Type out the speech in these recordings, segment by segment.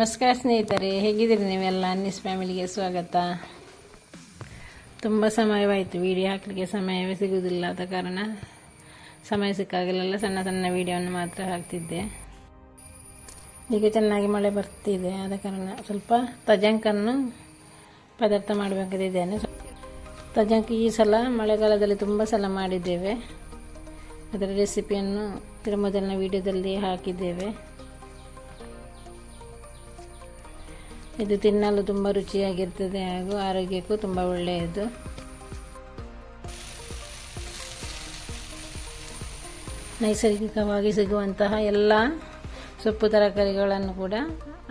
ನಮಸ್ಕಾರ ಸ್ನೇಹಿತರೆ, ಹೇಗಿದ್ದೀರಿ ನೀವೆಲ್ಲ? ಅನ್ನಿಸ್ ಫ್ಯಾಮಿಲಿಗೆ ಸ್ವಾಗತ. ತುಂಬ ಸಮಯವಾಯಿತು, ವಿಡಿಯೋ ಹಾಕಲಿಕ್ಕೆ ಸಮಯವೇ ಸಿಗುವುದಿಲ್ಲ. ಆದ ಕಾರಣ ಸಮಯ ಸಿಕ್ಕಾಗಲೆಲ್ಲ ಸಣ್ಣ ಸಣ್ಣ ವಿಡಿಯೋವನ್ನು ಮಾತ್ರ ಹಾಕ್ತಿದ್ದೆ. ಈಗ ಚೆನ್ನಾಗಿ ಮಳೆ ಬರ್ತಿದೆ, ಆದ ಕಾರಣ ಸ್ವಲ್ಪ ತಜಂಕನ್ನು ಪದಾರ್ಥ ಮಾಡಬೇಕಿದ್ದೇನೆ. ತಜಂಕ್ ಈ ಸಲ ಮಳೆಗಾಲದಲ್ಲಿ ತುಂಬ ಸಲ ಮಾಡಿದ್ದೇವೆ. ಅದರ ರೆಸಿಪಿಯನ್ನು ಇದರ ಮೊದಲಿನ ವಿಡಿಯೋದಲ್ಲಿ ಹಾಕಿದ್ದೇವೆ. ಇದು ತಿನ್ನಲು ತುಂಬ ರುಚಿಯಾಗಿರ್ತದೆ ಹಾಗೂ ಆರೋಗ್ಯಕ್ಕೂ ತುಂಬ ಒಳ್ಳೆಯದು. ನೈಸರ್ಗಿಕವಾಗಿ ಸಿಗುವಂತಹ ಎಲ್ಲ ಸೊಪ್ಪು ತರಕಾರಿಗಳನ್ನು ಕೂಡ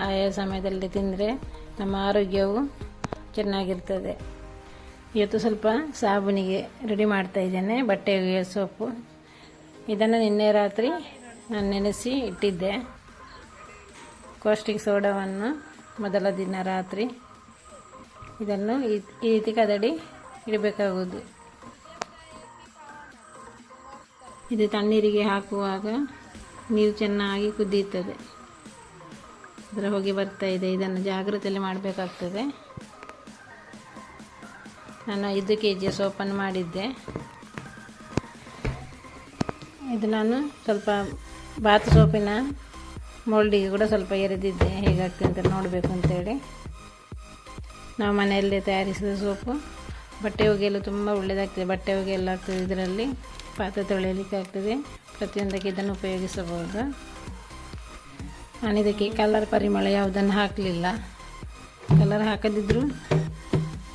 ಆಯಾ ಸಮಯದಲ್ಲಿ ತಿಂದರೆ ನಮ್ಮ ಆರೋಗ್ಯವು ಚೆನ್ನಾಗಿರ್ತದೆ. ಇವತ್ತು ಸ್ವಲ್ಪ ಸಾಬೂನಿಗೆ ರೆಡಿ ಮಾಡ್ತಾ ಇದ್ದೇನೆ. ಬಟ್ಟೆ ಒಗೆಯುವ ಸೋಪು. ಇದನ್ನು ನಿನ್ನೆ ರಾತ್ರಿ ನಾನು ನೆನೆಸಿ ಇಟ್ಟಿದ್ದೆ. ಕಾಸ್ಟಿಕ್ ಸೋಡಾವನ್ನು ಮೊದಲ ದಿನ ರಾತ್ರಿ ಇದನ್ನು ಈ ರೀತಿ ಕದಡಿ ಇಡಬೇಕಾಗುವುದು. ಇದು ತಣ್ಣೀರಿಗೆ ಹಾಕುವಾಗ ನೀರು ಚೆನ್ನಾಗಿ ಕುದಿಯುತ್ತದೆ, ಅದರ ಹೊಗೆ ಬರ್ತಾ ಇದೆ. ಇದನ್ನು ಜಾಗ್ರತೆಯಲ್ಲಿ ಮಾಡಬೇಕಾಗ್ತದೆ. ನಾನು 5 kg ಸೋಪನ್ನು ಮಾಡಿದ್ದೆ. ಇದು ನಾನು ಸ್ವಲ್ಪ ಬಾತ್ ಸೋಪಿನ ಮೋಲ್ಡಿಗೆ ಕೂಡ ಸ್ವಲ್ಪ ಎರೆದಿದ್ದೆ, ಹೇಗಾಗ್ತದೆ ಅಂತ ನೋಡಬೇಕು ಅಂತೇಳಿ. ನಾವು ಮನೆಯಲ್ಲೇ ತಯಾರಿಸಿದ ಸೋಪು ಬಟ್ಟೆ ಒಗೆಯಲು ತುಂಬ ಒಳ್ಳೆಯದಾಗ್ತದೆ. ಬಟ್ಟೆ ಒಗೆಯಲು ಆಗ್ತದೆ, ಇದರಲ್ಲಿ ಪಾತ್ರೆ ತೊಳೆಯಲಿಕ್ಕೆ ಆಗ್ತದೆ. ಪ್ರತಿಯೊಂದಕ್ಕೆ ಇದನ್ನು ಉಪಯೋಗಿಸಬಹುದು. ನಾನು ಇದಕ್ಕೆ ಕಲರ್ ಪರಿಮಳ ಯಾವುದನ್ನು ಹಾಕಲಿಲ್ಲ. ಕಲರ್ ಹಾಕದಿದ್ದರೂ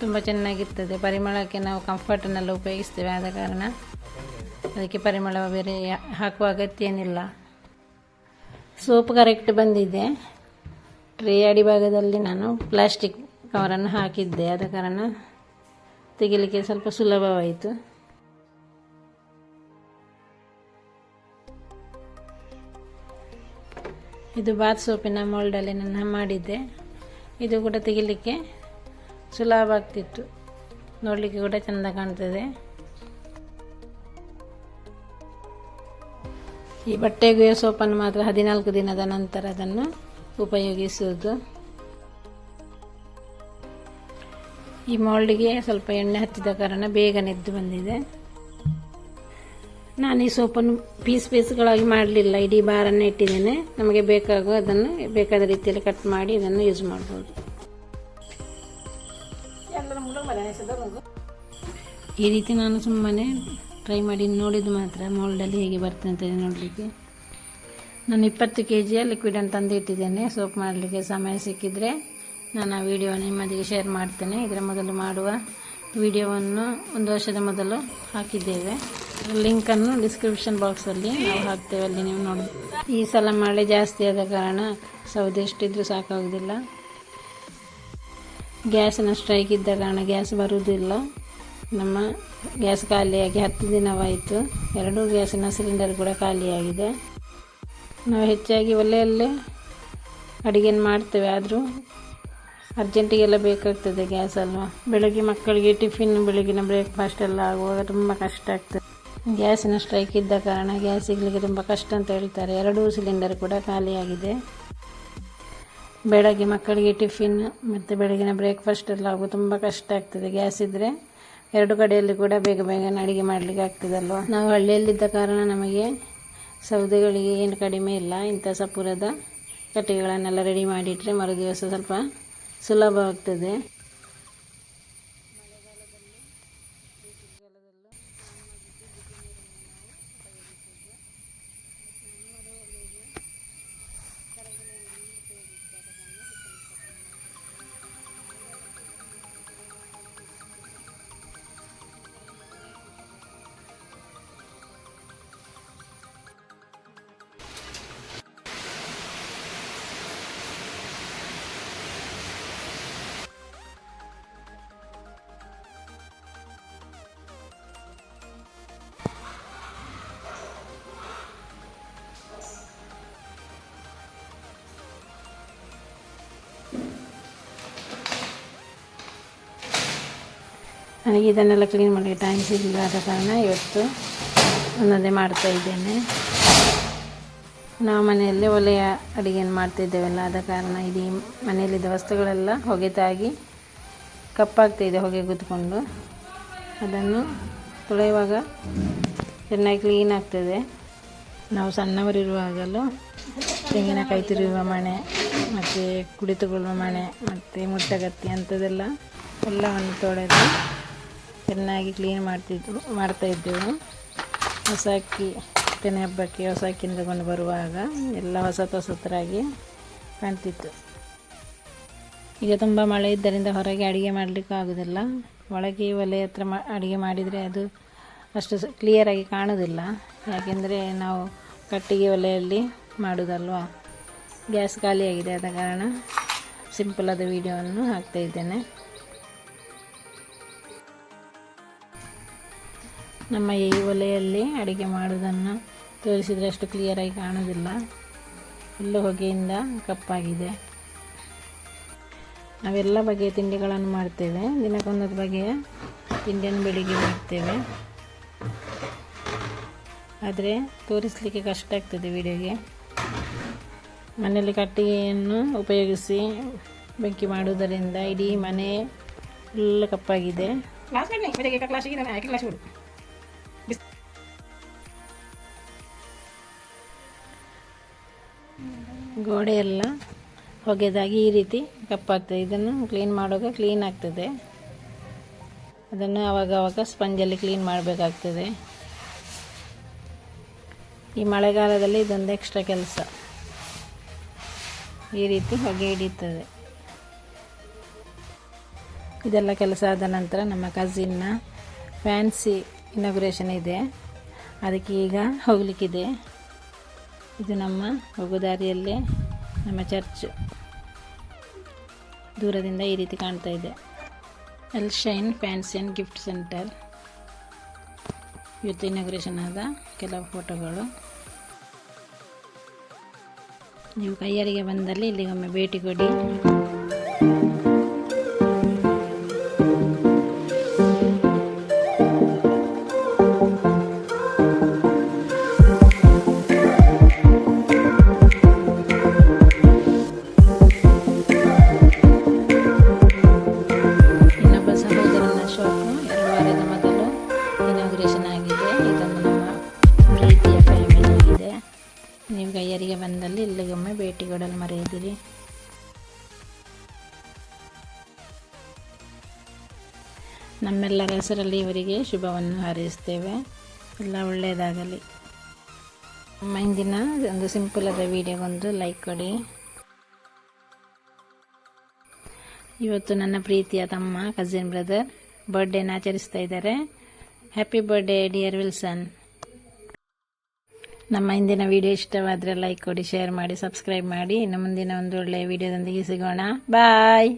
ತುಂಬ ಚೆನ್ನಾಗಿರ್ತದೆ. ಪರಿಮಳಕ್ಕೆ ನಾವು ಕಂಫರ್ಟನ್ನೆಲ್ಲ ಉಪಯೋಗಿಸ್ತೇವೆ, ಆದ ಕಾರಣ ಅದಕ್ಕೆ ಪರಿಮಳ ಬೇರೆ ಹಾಕುವ ಅಗತ್ಯ ಏನಿಲ್ಲ. ಸೋಪ್ ಕರೆಕ್ಟ್ ಬಂದಿದೆ. ಟ್ರೇ ಅಡಿಭಾಗದಲ್ಲಿ ನಾನು ಪ್ಲಾಸ್ಟಿಕ್ ಕವರನ್ನು ಹಾಕಿದ್ದೆ, ಆದ ಕಾರಣ ತೆಗಿಲಿಕ್ಕೆ ಸ್ವಲ್ಪ ಸುಲಭವಾಯಿತು. ಇದು ಬಾತ್ ಸೋಪಿನ ಮೋಲ್ಡಲ್ಲಿ ನಾನು ಮಾಡಿದ್ದೆ. ಇದು ಕೂಡ ತೆಗಿಲಿಕ್ಕೆ ಸುಲಭ ಆಗ್ತಿತ್ತು, ನೋಡಲಿಕ್ಕೆ ಕೂಡ ಚೆಂದ ಕಾಣ್ತದೆ. ಈ ಬಟ್ಟೆಗೆ ಸೋಪನ್ನು ಮಾತ್ರ 14 ದಿನದ ನಂತರ ಅದನ್ನು ಉಪಯೋಗಿಸುವುದು. ಈ ಮೋಲ್ಡಿಗೆ ಸ್ವಲ್ಪ ಎಣ್ಣೆ ಹಚ್ಚಿದ ಕಾರಣ ಬೇಗ ಎದ್ದು ಬಂದಿದೆ. ನಾನು ಈ ಸೋಪನ್ನು ಪೀಸ್ಗಳಾಗಿ ಮಾಡಲಿಲ್ಲ, ಇಡೀ ಬಾರನ್ನು ಇಟ್ಟಿದ್ದೇನೆ. ನಮಗೆ ಬೇಕಾಗುವ ಅದನ್ನು ಬೇಕಾದ ರೀತಿಯಲ್ಲಿ ಕಟ್ ಮಾಡಿ ಇದನ್ನು ಯೂಸ್ ಮಾಡ್ಬೋದು. ಈ ರೀತಿ ನಾನು ಸುಮ್ಮನೆ ಟ್ರೈ ಮಾಡಿ ನೋಡಿದ್ದು ಮಾತ್ರ, ಮೋಲ್ಡಲ್ಲಿ ಹೇಗೆ ಬರ್ತದೆ ಅಂತ ನೋಡಲಿಕ್ಕೆ. ನಾನು 20 kg ಲಿಕ್ವಿಡನ್ನು ತಂದು ಇಟ್ಟಿದ್ದೇನೆ. ಸೋಪ್ ಮಾಡಲಿಕ್ಕೆ ಸಮಯ ಸಿಕ್ಕಿದರೆ ನಾನು ಆ ವಿಡಿಯೋವನ್ನು ನಿಮ್ಮೊಂದಿಗೆ ಶೇರ್ ಮಾಡ್ತೇನೆ. ಇದರ ಮೊದಲು ಮಾಡುವ ವಿಡಿಯೋವನ್ನು 1 ವರ್ಷದ ಮೊದಲು ಹಾಕಿದ್ದೇವೆ. ಲಿಂಕನ್ನು ಡಿಸ್ಕ್ರಿಪ್ಷನ್ ಬಾಕ್ಸಲ್ಲಿ ನಾವು ಹಾಕ್ತೇವೆ, ಅಲ್ಲಿ ನೀವು ನೋಡಿ. ಈ ಸಲ ಮಳೆ ಜಾಸ್ತಿ ಆದ ಕಾರಣ ಸೌದೆ ಎಷ್ಟಿದ್ರೂ ಸಾಕಾಗೋದಿಲ್ಲ. ಗ್ಯಾಸಿನ ಸ್ಟ್ರೈಕ್ ಇದ್ದ ಕಾರಣ ಗ್ಯಾಸ್ ಬರುವುದಿಲ್ಲ. ನಮ್ಮ ಗ್ಯಾಸ್ ಖಾಲಿಯಾಗಿ 10 ದಿನವಾಯಿತು. 2 ಗ್ಯಾಸಿನ ಸಿಲಿಂಡರ್ ಕೂಡ ಖಾಲಿಯಾಗಿದೆ. ನಾವು ಹೆಚ್ಚಾಗಿ ಒಲೆಯಲ್ಲೇ ಅಡುಗೆಯನ್ನು ಮಾಡ್ತೇವೆ, ಆದರೂ ಅರ್ಜೆಂಟಿಗೆಲ್ಲ ಬೇಕಾಗ್ತದೆ ಗ್ಯಾಸ್ ಅಲ್ವಾ. ಬೆಳಗ್ಗೆ ಮಕ್ಕಳಿಗೆ ಟಿಫಿನ್, ಬೆಳಗಿನ ಬ್ರೇಕ್ಫಾಸ್ಟ್ ಎಲ್ಲ ಆಗುವಾಗ ತುಂಬ ಕಷ್ಟ ಆಗ್ತದೆ. ಗ್ಯಾಸಿನ ಸ್ಟ್ರೈಕ್ ಇದ್ದ ಕಾರಣ ಗ್ಯಾಸ್ ಸಿಗಲಿಕ್ಕೆ ತುಂಬ ಕಷ್ಟ ಅಂತ ಹೇಳ್ತಾರೆ. 2 ಸಿಲಿಂಡರ್ ಕೂಡ ಖಾಲಿಯಾಗಿದೆ. ಬೆಳಗ್ಗೆ ಮಕ್ಕಳಿಗೆ ಟಿಫಿನ್ ಮತ್ತು ಬೆಳಗಿನ ಬ್ರೇಕ್ಫಾಸ್ಟ್ ಎಲ್ಲ ಆಗುವ ತುಂಬ ಕಷ್ಟ ಆಗ್ತದೆ. ಗ್ಯಾಸ್ ಇದ್ದರೆ 2 ಕಡೆಯಲ್ಲಿ ಕೂಡ ಬೇಗ ಅಡುಗೆ ಮಾಡಲಿಕ್ಕೆ ಆಗ್ತದಲ್ವ. ನಾವು ಹಳ್ಳಿಯಲ್ಲಿದ್ದ ಕಾರಣ ನಮಗೆ ಸೌದೆಗಳಿಗೆ ಏನು ಕಡಿಮೆ ಇಲ್ಲ. ಇಂಥ ಸಪುರದ ಕಟ್ಟಿಗೆಗಳನ್ನೆಲ್ಲ ರೆಡಿ ಮಾಡಿಟ್ರೆ ಮರುದಿವಸ ಸ್ವಲ್ಪ ಸುಲಭವಾಗ್ತದೆ. ನನಗೆ ಇದನ್ನೆಲ್ಲ ಕ್ಲೀನ್ ಮಾಡಲಿಕ್ಕೆ ಟೈಮ್ ಸಿಗಲಿಲ್ಲ, ಆದ ಕಾರಣ ಇವತ್ತು ಒಂದೊಂದೇ ಮಾಡ್ತಾ ಇದ್ದೇನೆ. ನಾವು ಮನೆಯಲ್ಲೇ ಒಲೆಯ ಅಡುಗೆಯನ್ನು ಮಾಡ್ತಿದ್ದೇವಲ್ಲ, ಆದ ಕಾರಣ ಇಡೀ ಮನೆಯಲ್ಲಿದ್ದ ವಸ್ತುಗಳೆಲ್ಲ ಹೊಗೆ ತಾಗಿ ಕಪ್ಪಾಗ್ತಾಯಿದೆ ಹೊಗೆ ಕೂತ್ಕೊಂಡು. ಅದನ್ನು ತೊಳೆಯುವಾಗ ಚೆನ್ನಾಗಿ ಕ್ಲೀನ್ ಆಗ್ತದೆ. ನಾವು ಸಣ್ಣವರಿರುವಾಗಲೂ ತೆಂಗಿನಕಾಯಿ ತುರಿಯುವ ಮಣೆ ಮತ್ತು ಕುಳಿತುಕೊಳ್ಳುವ ಮಣೆ ಮತ್ತು ಮುಟ್ಟಗತ್ತಿ ಅಂಥದ್ದೆಲ್ಲ ಎಲ್ಲವನ್ನು ತೊಳೆದು ಚೆನ್ನಾಗಿ ಕ್ಲೀನ್ ಮಾಡ್ತಾಯಿದ್ದೆವು. ಹೊಸ ಅಕ್ಕಿ ತೆನೆ ಹಬ್ಬಕ್ಕೆ ಹೊಸ ಅಕ್ಕಿನ ತಗೊಂಡು ಬರುವಾಗ ಎಲ್ಲ ಹೊಸತರಾಗಿ ಕಾಣ್ತಿತ್ತು. ಈಗ ತುಂಬ ಮಳೆ ಇದ್ದರಿಂದ ಹೊರಗೆ ಅಡುಗೆ ಮಾಡಲಿಕ್ಕೆ ಆಗೋದಿಲ್ಲ. ಒಳಗೆ ಒಲೆ ಹತ್ರ ಅಡುಗೆ ಮಾಡಿದರೆ ಅದು ಅಷ್ಟು ಕ್ಲಿಯರಾಗಿ ಕಾಣೋದಿಲ್ಲ. ಯಾಕೆಂದರೆ ನಾವು ಕಟ್ಟಿಗೆ ಒಲೆಯಲ್ಲಿ ಮಾಡೋದಲ್ವಾ. ಗ್ಯಾಸ್ ಖಾಲಿಯಾಗಿದೆ, ಆದ ಕಾರಣ ಸಿಂಪಲಾದ ವಿಡಿಯೋವನ್ನು ಹಾಕ್ತಾಯಿದ್ದೇನೆ. ನಮ್ಮ ಈ ಒಲೆಯಲ್ಲಿ ಅಡುಗೆ ಮಾಡೋದನ್ನು ತೋರಿಸಿದರೆ ಅಷ್ಟು ಕ್ಲಿಯರಾಗಿ ಕಾಣೋದಿಲ್ಲ, ಫುಲ್ಲು ಹೊಗೆಯಿಂದ ಕಪ್ಪಾಗಿದೆ. ನಾವೆಲ್ಲ ಬಗೆಯ ತಿಂಡಿಗಳನ್ನು ಮಾಡ್ತೇವೆ. ದಿನಕ್ಕೊಂದೊಂದು ಬಗೆಯ ತಿಂಡಿಯನ್ನು ಬೆಳಿಗ್ಗೆ ಮಾಡ್ತೇವೆ. ಆದರೆ ತೋರಿಸಲಿಕ್ಕೆ ಕಷ್ಟ ಆಗ್ತದೆ ವಿಡಿಯೋಗೆ. ಮನೆಯಲ್ಲಿ ಕಟ್ಟಿಗೆಯನ್ನು ಉಪಯೋಗಿಸಿ ಬೆಂಕಿ ಮಾಡುವುದರಿಂದ ಇಡೀ ಮನೆ ಫುಲ್ ಕಪ್ಪಾಗಿದೆ. ಗೋಡೆಯೆಲ್ಲ ಹೊಗೆದಾಗಿ ಈ ರೀತಿ ಕಪ್ಪಾಗ್ತದೆ. ಇದನ್ನು ಕ್ಲೀನ್ ಮಾಡುವಾಗ ಕ್ಲೀನ್ ಆಗ್ತದೆ. ಅದನ್ನು ಆವಾಗ ಸ್ಪಂಜಲ್ಲಿ ಕ್ಲೀನ್ ಮಾಡಬೇಕಾಗ್ತದೆ. ಈ ಮಳೆಗಾಲದಲ್ಲಿ ಇದೊಂದು ಎಕ್ಸ್ಟ್ರಾ ಕೆಲಸ. ಈ ರೀತಿ ಹೊಗೆ ಹಿಡಿಯುತ್ತದೆ. ಇದೆಲ್ಲ ಕೆಲಸ ಆದ ನಂತರ ನಮ್ಮ ಕಸಿನ್ನ ಫ್ಯಾನ್ಸಿ ಇನಾಗ್ರೇಷನ್ ಇದೆ, ಅದಕ್ಕೆ ಈಗ ಹೋಗಲಿಕ್ಕಿದೆ. ಇದು ನಮ್ಮ ಹೋಗುದಾರಿಯಲ್ಲೇ ನಮ್ಮ ಚರ್ಚ್ ದೂರದಿಂದ ಈ ರೀತಿ ಕಾಣ್ತಾ ಇದೆ. L shine fancy and gift centre. ಇವತ್ತು ಇನಾಗ್ರೇಷನ್ ಆದ ಕೆಲವು ಫೋಟೋಗಳು. ನೀವು ಕೈಯಾರಿಗೆ ಬಂದಲ್ಲಿ ಇಲ್ಲಿಗೊಮ್ಮೆ ಭೇಟಿ ಕೊಡಿ. ಇನ್ನೊಬ್ಬ ಸಹೋದರನ ಶಾಪ್ 2 ವಾರದ ಮೊದಲು ಇನಾಗ್ರೇಷನ್ ಆಗಿದೆ. ಇದೊಂದು ನಮ್ಮ ಪ್ರೀತಿಯ ಫ್ಯಾಮಿಲಿ ಆಗಿದೆ. ನೀವು ಕೈಯಾರಿಗೆ ಬಂದಲ್ಲಿ ಇಲ್ಲಿಗೊಮ್ಮೆ ಭೇಟಿ ಕೊಡಲು ಮರೆಯದಿರಿ. ನಮ್ಮೆಲ್ಲರ ಹೆಸರಲ್ಲಿ ಇವರಿಗೆ ಶುಭವನ್ನು ಹಾರೈಸ್ತೇವೆ. ಎಲ್ಲ ಒಳ್ಳೆಯದಾಗಲಿ. ನಮ್ಮ ಇಂದಿನ ಒಂದು ಸಿಂಪಲಾದ ವಿಡಿಯೋಗೊಂದು ಲೈಕ್ ಕೊಡಿ. ಇವತ್ತು ನನ್ನ ಪ್ರೀತಿಯ ತಮ್ಮ ಕಸಿನ್ ಬ್ರದರ್ ಬರ್ಡೇನ ಆಚರಿಸ್ತಾ ಇದ್ದಾರೆ. Happy birthday dear Wilson. ನಮ್ಮ ಇಂದಿನ ವಿಡಿಯೋ ಇಷ್ಟವಾದರೆ ಲೈಕ್ ಕೊಡಿ, ಶೇರ್ ಮಾಡಿ, ಸಬ್ಸ್ಕ್ರೈಬ್ ಮಾಡಿ. ಇನ್ನು ಮುಂದಿನ ಒಂದು ಒಳ್ಳೆಯ ವಿಡಿಯೋದೊಂದಿಗೆ ಸಿಗೋಣ. ಬಾಯ್.